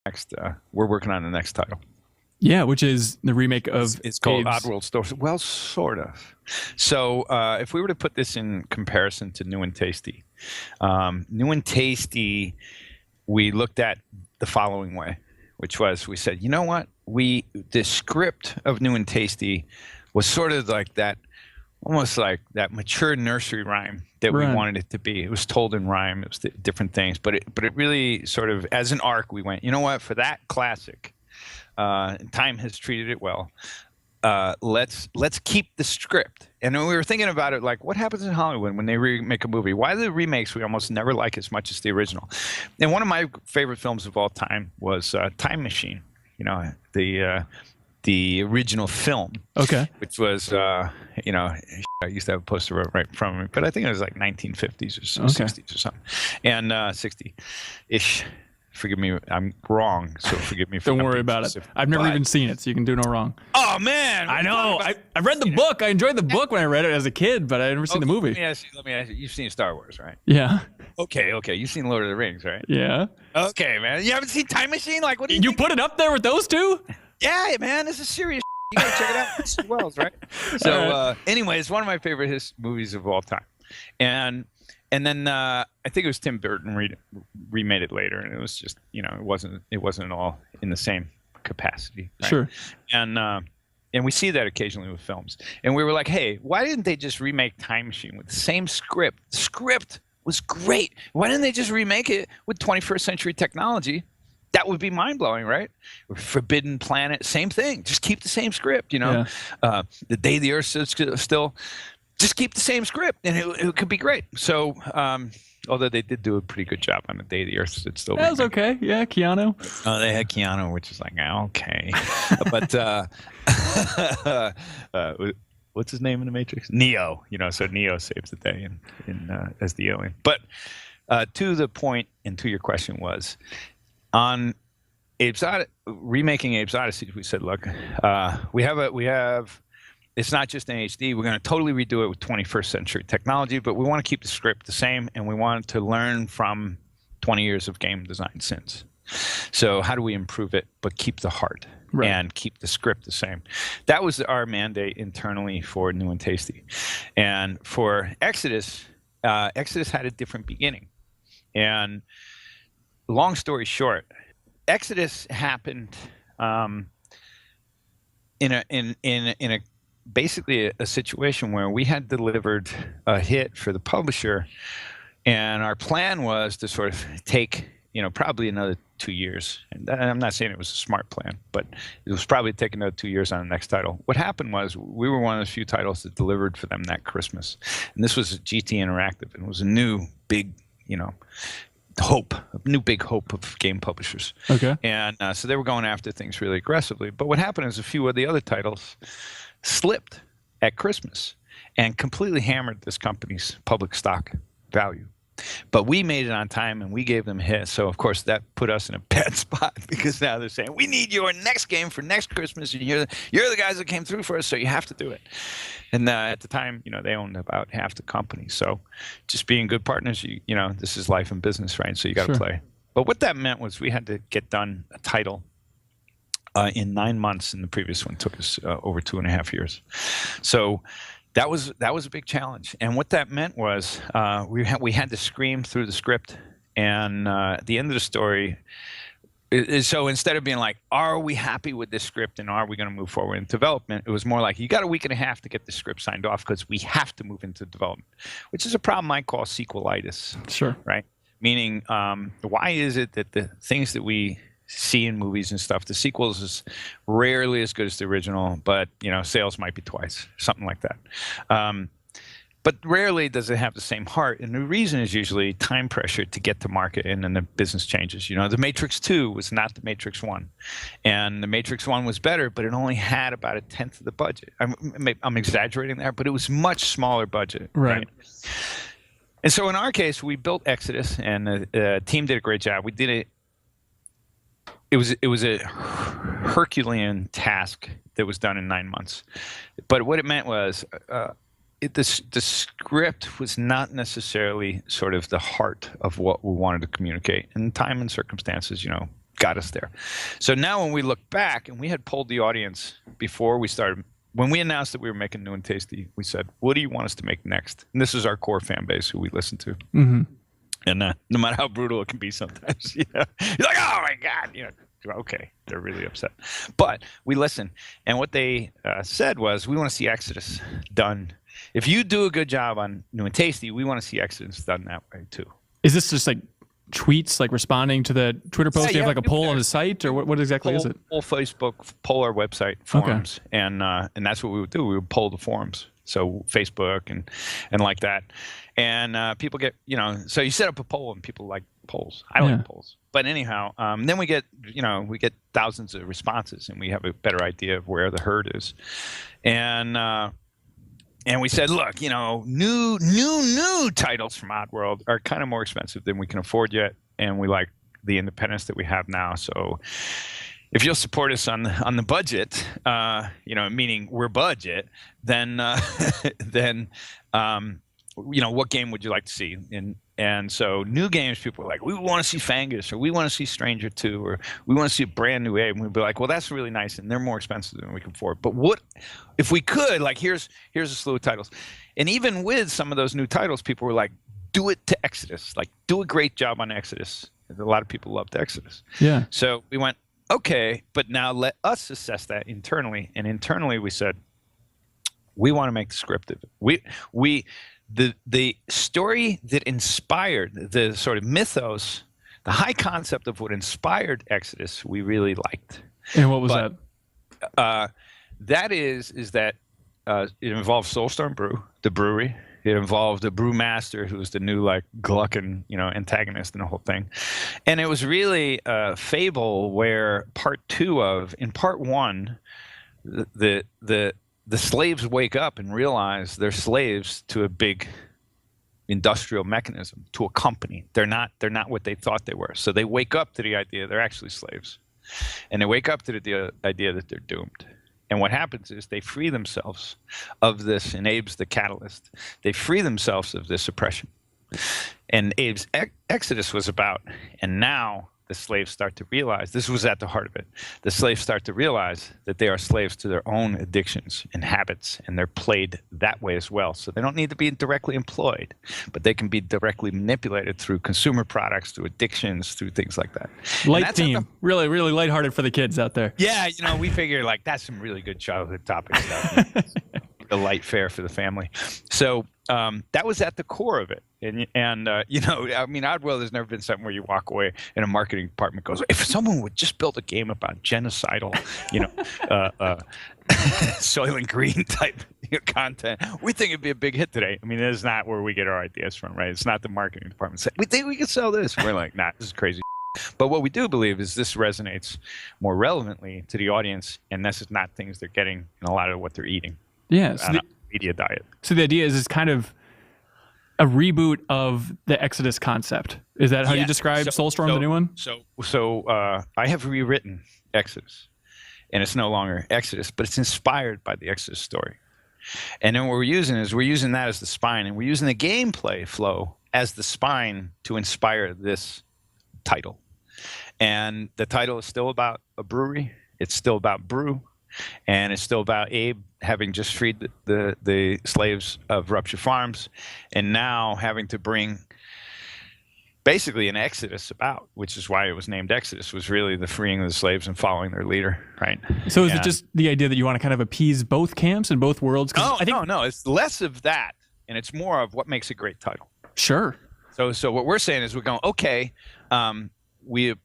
next. We're working on the next title. Yeah, which is the remake of. It's called Abe's. Oddworld Story. Well, sort of. So if we were to put this in comparison to New and Tasty, New and Tasty, we looked at the following way, which was we said, you know what, the script of New and Tasty was sort of like that. Almost like that mature nursery rhyme that we wanted it to be. It was told in rhyme. It was different things, but it really sort of, as an arc, we went, you know what, for that classic, time has treated it well. Let's keep the script. And we were thinking about it like, what happens in Hollywood when they remake a movie? Why the remakes we almost never like as much as the original? And one of my favorite films of all time was Time Machine. You know, the original film, which was, I used to have a poster right in front of me, but I think it was like 1950s or 60s or something, and 60-ish. Forgive me, I'm wrong, so forgive me. Don't worry about it. I've never even seen it, so you can do no wrong. Oh man, I know. I read the book. I enjoyed the book when I read it as a kid, but I'd never seen the movie. Let me ask you. You've seen Star Wars, right? Yeah. Okay. You've seen Lord of the Rings, right? Yeah. Okay, man. You haven't seen Time Machine? Like, what do you put it up there with those two? Yeah, man. This is serious. You gotta check it out. It's Wells, right? So, anyway, it's one of my favorite movies of all time, and then I think it was Tim Burton remade it later, and it was just, it wasn't all in the same capacity. Right? Sure. And we see that occasionally with films, and we were like, hey, why didn't they just remake Time Machine with the same script? The script was great. Why didn't they just remake it with 21st century technology? That would be mind-blowing, right? Forbidden Planet, same thing. Just keep the same script, The Day the Earth stood still, just keep the same script, and it could be great. So, although they did do a pretty good job on The Day the Earth stood still. That was okay. Yeah, Keanu. They had Keanu, which is like, okay. But what's his name in The Matrix? Neo. So Neo saves the day in as the alien. But to the point, and to your question was, on remaking Abe's Odyssey, we said, look, we have it's not just in HD. We're going to totally redo it with 21st century technology, but we want to keep the script the same, and we want to learn from 20 years of game design since. So how do we improve it but keep the heart and keep the script the same? That was our mandate internally for New and Tasty. And for Exodus, Exodus had a different beginning. And long story short, Exodus happened in a basically a situation where we had delivered a hit for the publisher, and our plan was to sort of take, probably another 2 years. And I'm not saying it was a smart plan, but it was probably taking another 2 years on the next title. What happened was we were one of the few titles that delivered for them that Christmas, and this was GT Interactive, and it was a new big, hope, a new big hope of game publishers. Okay. And so they were going after things really aggressively. But what happened is a few of the other titles slipped at Christmas and completely hammered this company's public stock value. But we made it on time, and we gave them a hit. So, of course, that put us in a bad spot, because now they're saying, we need your next game for next Christmas, and you're the guys that came through for us, so you have to do it. And at the time, they owned about half the company. So just being good partners, this is life and business, right? So you got to play. But what that meant was we had to get done a title in 9 months, and the previous one took us over 2.5 years. So that was a big challenge. And what that meant was we had to scream through the script, and at the end of the story, so instead of being like, are we happy with this script and are we going to move forward in development, it was more like, you got a week and a half to get the script signed off because we have to move into development, which is a problem I call sequelitis. Sure. Right? Meaning, why is it that the things that we see in movies and stuff, the sequels is rarely as good as the original, but sales might be twice, something like that. But rarely does it have the same heart, and the reason is usually time pressure to get to market, and then the business changes. The Matrix 2 was not the Matrix 1, and the Matrix 1 was better, but it only had about 1/10 of the budget. I'm exaggerating there, but it was much smaller budget. Right. And so in our case, we built Exodus, and the team did a great job. We did it. It was a Herculean task that was done in 9 months, but what it meant was the script was not necessarily sort of the heart of what we wanted to communicate. And time and circumstances, got us there. So now when we look back, and we had polled the audience before we started, when we announced that we were making New and Tasty, we said, what do you want us to make next? And this is our core fan base who we listen to. Mm-hmm. And no matter how brutal it can be sometimes, you're like, oh my God, okay, they're really upset. But we listen. And what they said was, we want to see Exodus done. If you do a good job on New and Tasty, we want to see Exodus done that way too. Is this just like tweets, like responding to the Twitter post? Do you have like a poll on the site, or what exactly is it? Poll Facebook, poll our website, forums. Okay. And that's what we would do. We would poll the forums. So Facebook and like that. And people get, so you set up a poll and people like polls. I like polls. But anyhow, then we get thousands of responses and we have a better idea of where the herd is. And we said, look, new titles from Oddworld are kind of more expensive than we can afford yet, and we like the independence that we have now. So if you'll support us on the budget, meaning we're budget, then what game would you like to see? And so new games, people were like, we want to see Fangus, or we want to see Stranger 2, or we want to see a brand new Abe. And we'd be like, well, that's really nice, and they're more expensive than we can afford. But what if we could? Like, here's a slew of titles. And even with some of those new titles, people were like, do it to Exodus. Like, do a great job on Exodus. A lot of people loved Exodus. Yeah. So we went, okay, but now let us assess that internally. And internally we said, we want to make descriptive. The story that inspired the sort of mythos, the high concept of what inspired Exodus, we really liked. And what was that? That is that it involves Soulstorm Brew, the brewery. It involved a brewmaster who was the new Gluckin, antagonist in the whole thing. And it was really a fable where in part one, the slaves wake up and realize they're slaves to a big industrial mechanism, to a company. They're not what they thought they were. So they wake up to the idea they're actually slaves. And they wake up to the idea that they're doomed. And what happens is they free themselves of this, and Abe's the catalyst. They free themselves of this oppression. And Abe's Exodus was about, and now the slaves start to realize, this was at the heart of it, the slaves start to realize that they are slaves to their own addictions and habits, and they're played that way as well. So they don't need to be directly employed, but they can be directly manipulated through consumer products, through addictions, through things like that. Light theme, really, really lighthearted for the kids out there. Yeah, we figure that's some really good childhood topic stuff. A light fare for the family. So that was at the core of it. And Oddworld has never been something where you walk away and a marketing department goes, if someone would just build a game about genocidal, Soil and Green type content, we think it'd be a big hit today. I mean, that is not where we get our ideas from, right? It's not the marketing department saying, we think we could sell this. We're like, nah, this is crazy. But what we do believe is this resonates more relevantly to the audience, and this is not things they're getting in a lot of what they're eating. Yeah, so the media diet. So the idea is it's kind of a reboot of the Exodus concept. Is that how you describe Soulstorm, the new one? So I have rewritten Exodus, and it's no longer Exodus, but it's inspired by the Exodus story. And then what we're using that as the spine, and we're using the gameplay flow as the spine to inspire this title. And the title is still about a brewery. It's still about brew. And it's still about Abe having just freed the slaves of Rupture Farms, and now having to bring basically an exodus about, which is why it was named Exodus, was really the freeing of the slaves and following their leader, right? So is it just the idea that you want to kind of appease both camps and both worlds? No. It's less of that, and it's more of what makes a great title. Sure. So what we're saying is we're going, okay, we're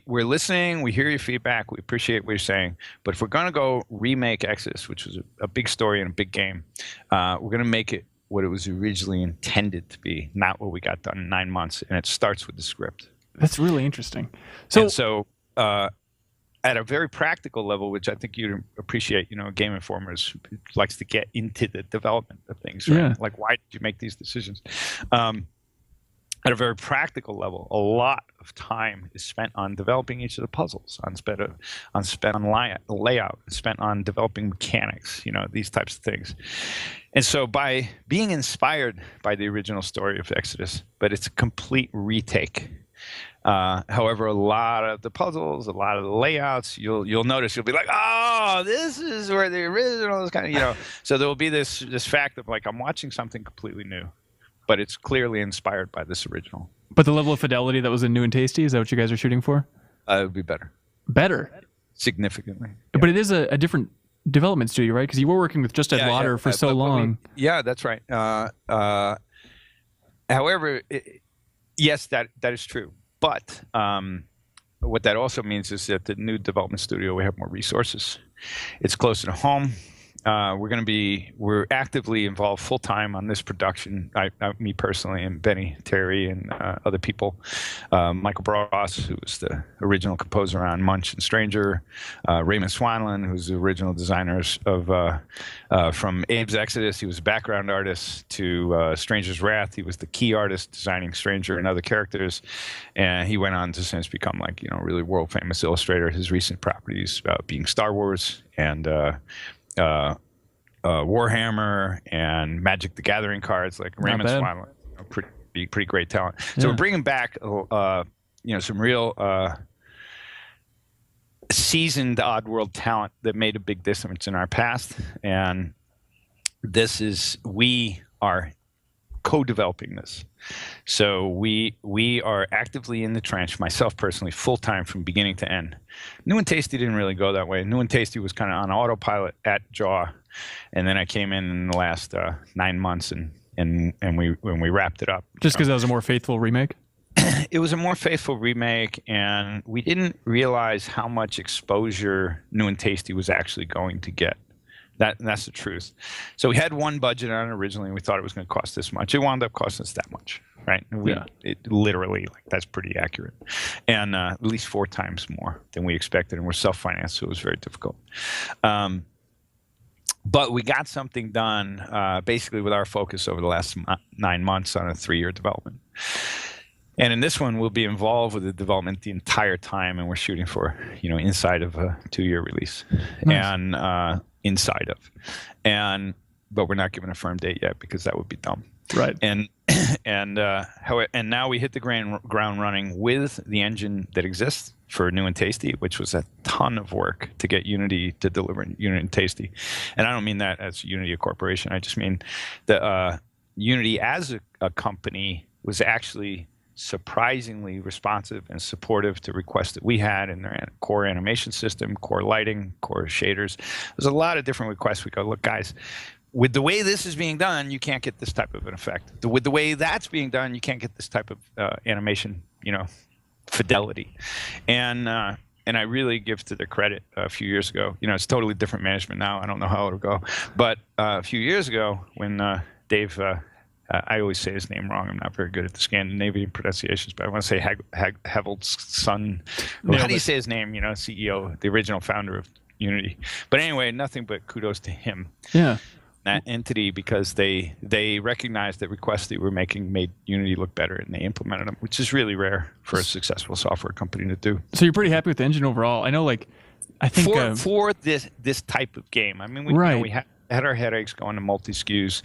listening, we hear your feedback, we appreciate what you're saying, but if we're going to go remake Exodus, which was a big story and a big game, we're going to make it what it was originally intended to be, not what we got done in 9 months, and it starts with the script. That's really interesting. So at a very practical level, which I think you'd appreciate, Game Informers likes to get into the development of things, right? Yeah. Like, why did you make these decisions? At a very practical level, a lot of time is spent on developing each of the puzzles, spent on layout, spent on developing mechanics, these types of things. And so by being inspired by the original story of Exodus, but it's a complete retake, However, a lot of the puzzles, a lot of the layouts, you'll notice, you'll be like, oh, this is where the original is kind of, So there will be this fact of like, I'm watching something completely new, but it's clearly inspired by this original. But the level of fidelity that was in New and Tasty, is that what you guys are shooting for? It would be better. Better? Significantly. Yeah. But it is a different development studio, right? Because you were working with Just Ed Lauder for so long. Yeah, that's right. However, yes, that is true. But what that also means is that the new development studio, we have more resources. It's closer to home. We're actively involved full time on this production. Me personally, and Benny, Terry, and other people. Michael Bross, who was the original composer on Munch and Stranger. Raymond Swanlin, who's the original designers of from Abe's Exodus. He was a background artist to Stranger's Wrath. He was the key artist designing Stranger and other characters, and he went on to since become like really world famous illustrator. His recent properties being Star Wars and Warhammer and Magic the Gathering cards, like Raymond Swanlin, pretty great talent. So we're bringing back some real seasoned Oddworld talent that made a big difference in our past, and we are co-developing this. So we are actively in the trench, myself personally, full-time from beginning to end. New and Tasty didn't really go that way. New and Tasty was kind of on autopilot at Jaw, and then I came in the last 9 months and we wrapped it up. Just because that was a more faithful remake? It was a more faithful remake, and we didn't realize how much exposure New and Tasty was actually going to get. That's the truth. So we had one budget on it originally, and we thought it was going to cost this much. It wound up costing us that much, right? It literally, that's pretty accurate. And at least 4 times more than we expected, and we're self-financed, so it was very difficult. But we got something done basically with our focus over the last 9 months on a 3-year development. And in this one, we'll be involved with the development the entire time, and we're shooting for, inside of a 2-year release. Nice. And but we're not given a firm date yet because that would be dumb. Right. And now we hit the ground running with the engine that exists for New and Tasty, which was a ton of work to get Unity to deliver Unity and Tasty. And I don't mean that as Unity a corporation. I just mean that Unity as a company was actually surprisingly responsive and supportive to requests that we had in their core animation system, core lighting, core shaders. There's a lot of different requests. We go, look, guys, with the way this is being done, you can't get this type of an effect. With the way that's being done, you can't get this type of animation, fidelity. And I really give to their credit a few years ago. It's totally different management now. I don't know how it'll go. But a few years ago when Dave... I always say his name wrong. I'm not very good at the Scandinavian pronunciations, but I want to say Haveld's son. How do you say his name? CEO, the original founder of Unity. But anyway, nothing but kudos to him. Yeah. That entity, because they recognized that requests that we were making made Unity look better, and they implemented them, which is really rare for a successful software company to do. So you're pretty happy with the engine overall. I know, I think for this type of game. I mean, we had our headaches going to multi SKUs.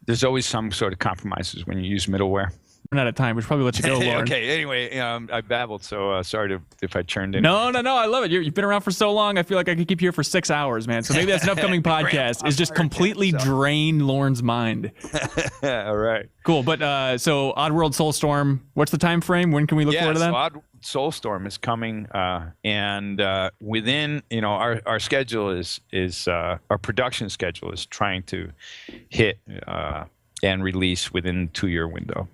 There's always some sort of compromises when you use middleware. We're out of time. We should probably let you go, Lorne. Okay. Anyway, I babbled, so sorry if I churned in. No. I love it. You've been around for so long. I feel like I could keep you here for 6 hours, man. So maybe that's an upcoming podcast. Is just completely drain Lorne's mind. All right. Cool. But so Oddworld Soulstorm. What's the time frame? When can we look forward to that? So Soulstorm is coming, and within our schedule is our production schedule is trying to hit and release within 2-year window.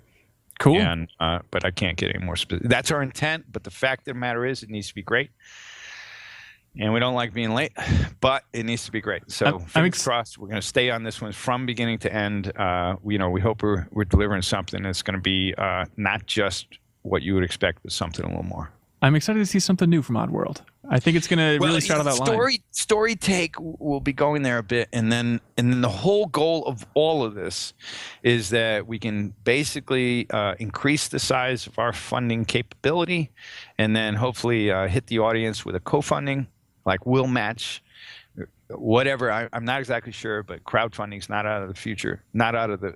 Cool. And but I can't get any more specific. That's our intent. But the fact of the matter is, it needs to be great. And we don't like being late, but it needs to be great. So fingers crossed, we're going to stay on this one from beginning to end. We hope we're delivering something that's going to be not just what you would expect, but something a little more. I'm excited to see something new from Oddworld. I think it's going to really start on that line. Story take will be going there a bit, and then the whole goal of all of this is that we can basically increase the size of our funding capability, and then hopefully hit the audience with a co-funding, like we'll match whatever. I'm not exactly sure, but crowdfunding is not out of the future. Not out of the.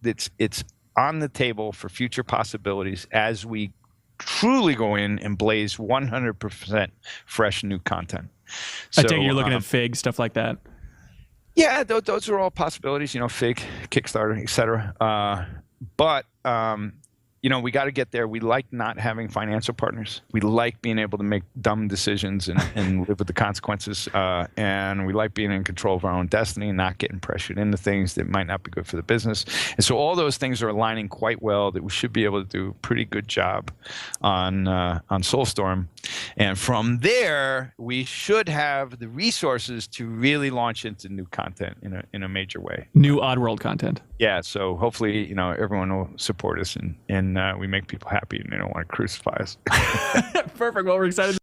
It's on the table for future possibilities as we truly go in and blaze 100% fresh new content. I take it you're looking at Fig, stuff like that. Yeah, those are all possibilities, Fig, Kickstarter, etc. But we got to get there. We like not having financial partners. We like being able to make dumb decisions and live with the consequences. And we like being in control of our own destiny and not getting pressured into things that might not be good for the business. And so all those things are aligning quite well that we should be able to do a pretty good job on Soulstorm. And from there, we should have the resources to really launch into new content in a major way. New Oddworld content. Yeah, so hopefully, everyone will support us and we make people happy and they don't want to crucify us. Perfect. Well, we're excited.